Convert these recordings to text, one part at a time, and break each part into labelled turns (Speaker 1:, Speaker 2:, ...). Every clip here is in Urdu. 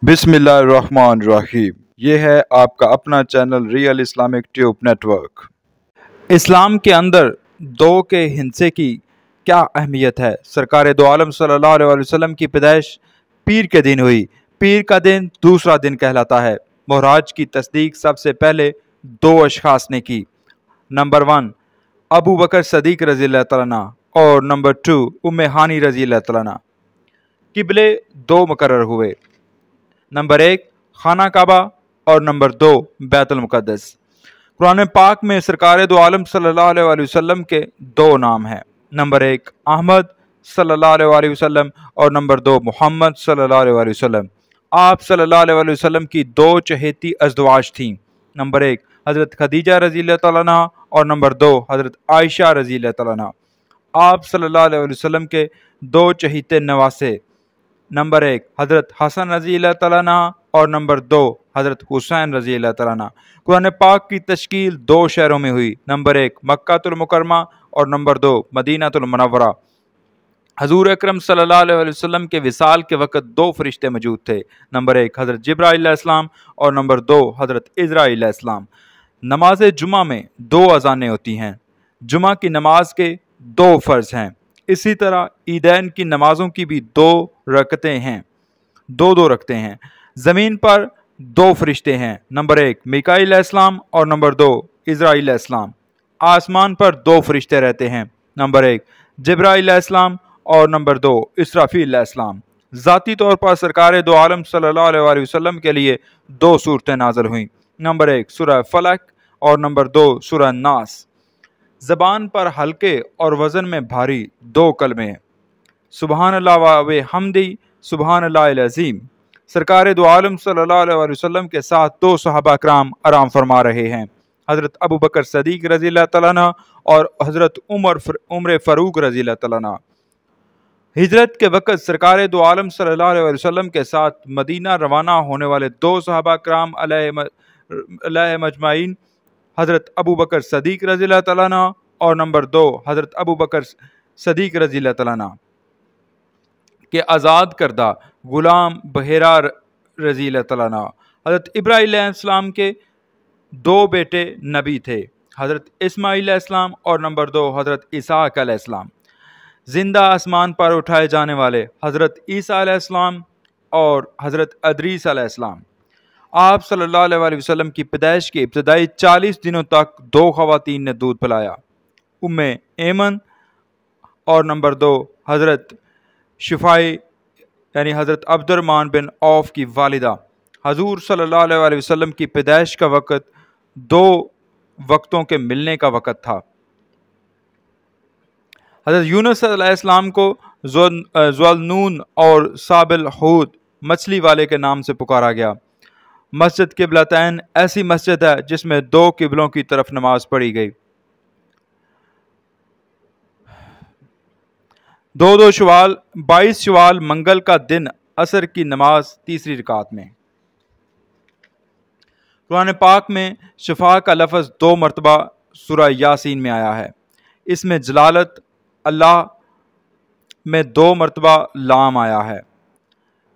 Speaker 1: بسم اللہ الرحمن الرحیم۔ یہ ہے آپ کا اپنا channel real Islamic tube network. اسلام کے اندر دو کے ہندسے کی کیا اہمیت ہے؟ سرکار دو عالم صلی اللہ علیہ وسلم کی پیدائش پیر کے دن ہوئی۔ پیر کا دن دوسرا دن کہلاتا ہے۔ معراج کی تصدیق سب سے پہلے دو اشخاص نے کی۔ نمبر 1 ابو بکر صدیق رضی اللہ تعالیٰ عنہ اور نمبر 2 ام ہانی رضی اللہ تعالیٰ عنہ۔ قبلے دو مقرر ہوئے، نمبر 1 خانہ کعبہ اور نمبر 2 بیت المقدس۔ قرآن پاک میں سرکار دو عالم صلی اللہ علیہ وسلم کے دو نام ہیں، نمبر 1 احمد صلی اللہ علیہ وسلم اور نمبر 2 محمد صلی اللہ علیہ وسلم۔ آپ صلی اللہ علیہ وسلم کی دو چہیتی ازدواج تھیں، نمبر 1 حضرت خدیجہ رضی اللہ تعالیٰ عنہ اور نمبر 2 حضرت عائشہ رضی اللہ تعالیٰ عنہ۔ آپ صلی اللہ علیہ وسلم کے دو چہیتے نواسے، نمبر 1 حضرت حسن رضی اللہ تعالیٰ عنہ اور نمبر 2 حضرت حسین رضی اللہ تعالیٰ عنہ۔ قرآن پاک کی تشکیل دو شہروں میں ہوئی، نمبر 1 مکہ المکرمہ اور نمبر 2 مدینہ المنورہ۔ حضور اکرم صلی اللہ علیہ وسلم کے وصال کے وقت دو فرشتے موجود تھے، نمبر 1 حضرت جبرائیل علیہ السلام اور نمبر 2 حضرت اسرائیل علیہ السلام۔ نماز جمعہ میں دو اذانیں ہوتی ہیں۔ جمعہ کی نماز کے دو فرض ہیں، اسی طرح عیدین کی نمازوں کی بھی دو رکعتیں ہیں، دو رکعتیں ہیں۔ زمین پر دو فرشتے ہیں، نمبر 1 میکائیل علیہ السلام اور نمبر 2 اسرائیل علیہ السلام۔ آسمان پر دو فرشتے رہتے ہیں، نمبر 1 جبرائیل علیہ السلام اور نمبر 2 اسرافیل علیہ السلام۔ ذاتی طور پر سرکار دو عالم صلی اللہ علیہ وسلم کے لیے دو صورتیں نازل ہوئیں، نمبر 1 سورہ فلق اور نمبر 2 سورہ ناس۔ زبان پر ہلکے اور وزن میں بھاری دو کلمے، سبحان اللہ و حمدی سبحان اللہ العظیم۔ سرکار دو عالم صلی اللہ علیہ وسلم کے ساتھ دو صحابہ کرام آرام فرما رہے ہیں، حضرت ابو بکر صدیق رضی اللہ تعالیٰ عنہ اور حضرت عمر فاروق رضی اللہ تعالیٰ عنہ۔ ہجرت کے وقت سرکار دو عالم صلی اللہ علیہ وسلم کے ساتھ مدینہ روانہ ہونے والے دو صحابہ کرام علیہ مجمعین، حضرت ابو بکر صدیق رضی اللہ تعالیٰ عنہ اور نمبر 2 حضرت ابو بکر صدیق رضی اللہ تعالیٰ عنہ کے آزاد کردہ غلام بحیرہ رضی اللہ تعالیٰ عنہ۔ حضرت ابراہیم علیہ السلام کے دو بیٹے نبی تھے، حضرت اسماعیل علیہ السلام اور نمبر 2 حضرت اسحاق علیہ السلام۔ زندہ آسمان پر اٹھائے جانے والے حضرت عیسیٰ علیہ السلام اور حضرت ادریس علیہ السلام۔ آپ صلی اللہ علیہ وسلم کی پیدائش کے ابتدائی 40 دنوں تک دو خواتین نے دودھ پلایا، ام ایمن اور نمبر 2 حضرت شفائی یعنی حضرت عبد الرحمن بن عوف کی والدہ۔ حضور صلی اللہ علیہ وسلم کی پیدائش کا وقت دو وقتوں کے ملنے کا وقت تھا۔ حضرت یونس علیہ السلام کو ذوالنون اور صاب الحوت مچھلی والے کے نام سے پکارا گیا۔ مسجد قبلتین ایسی مسجد ہے جس میں دو قبلوں کی طرف نماز پڑھی گئی۔ 22 شوال منگل کا دن عصر کی نماز تیسری رکعت میں۔ قرآن پاک میں شفا کا لفظ 2 مرتبہ سورہ یاسین میں آیا ہے۔ اس میں جلالت اللہ میں 2 مرتبہ لام آیا ہے۔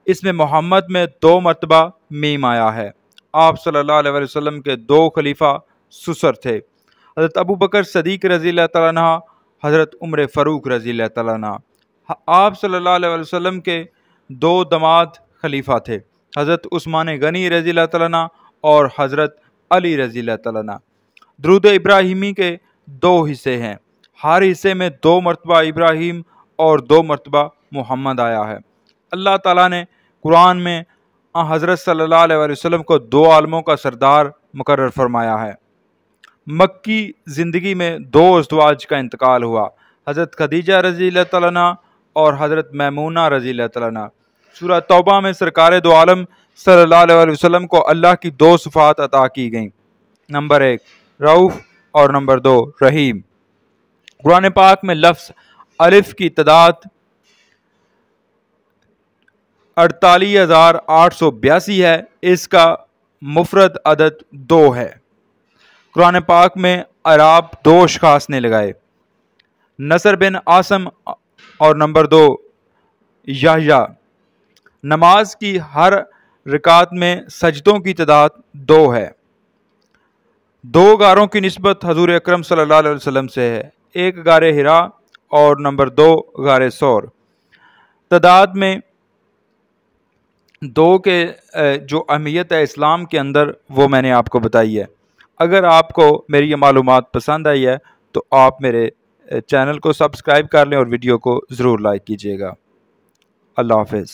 Speaker 1: اس میں محمد میں 2 مرتبہ میم آیا ہے۔ آپ صلی اللہ علیہ وسلم کے 2 خلیفہ سسر تھے، حضرت ابو بکر صدیق رضی اللہ تعالیٰ عنہ، حضرت عمر فاروق رضی اللہ تعالیٰ عنہ۔ آپ صلی اللہ علیہ وسلم کے 2 داماد خلیفہ تھے، حضرت عثمان غنی رضی اللہ تعالیٰ عنہ اور حضرت علی رضی اللہ تعالیٰ عنہ۔ درود ابراہیمی کے 2 حصے ہیں، ہر حصے میں 2 مرتبہ ابراہیم اور 2 مرتبہ محمد آیا ہے۔ اللہ تعالیٰ نے قرآن میں حضرت صلی اللہ علیہ وسلم کو 2 عالموں کا سردار مقرر فرمایا ہے۔ مکی زندگی میں 2 ازدواج کا انتقال ہوا، حضرت خدیجہ رضی اللہ تعالیٰ عنہ اور حضرت میمونہ رضی اللہ تعالیٰ عنہ۔ سورہ توبہ میں سرکار دو عالم صلی اللہ علیہ وسلم کو اللہ کی 2 صفات عطا کی گئیں، نمبر 1 رؤوف اور نمبر 2 رحیم۔ قرآن پاک میں لفظ الف کی تعداد 48,882 ہے، اس کا مفرد عدد 2 ہے۔ قرآن پاک میں اعراب 2 اشخاص نے لگائے، نصر بن عاصم اور نمبر 2 یحییٰ۔ نماز کی ہر رکعت میں سجدوں کی تعداد 2 ہے۔ 2 غاروں کی نسبت حضور اکرم صلی اللہ علیہ وسلم سے ہے، ایک غار حرا اور نمبر 2 غار ثور۔ تعداد میں 2 کے جو اہمیت ہے اسلام کے اندر وہ میں نے آپ کو بتائی ہے۔ اگر آپ کو میری یہ معلومات پسند آئی ہے تو آپ میرے چینل کو سبسکرائب کر لیں اور ویڈیو کو ضرور لائک کیجیے گا۔ اللہ حافظ۔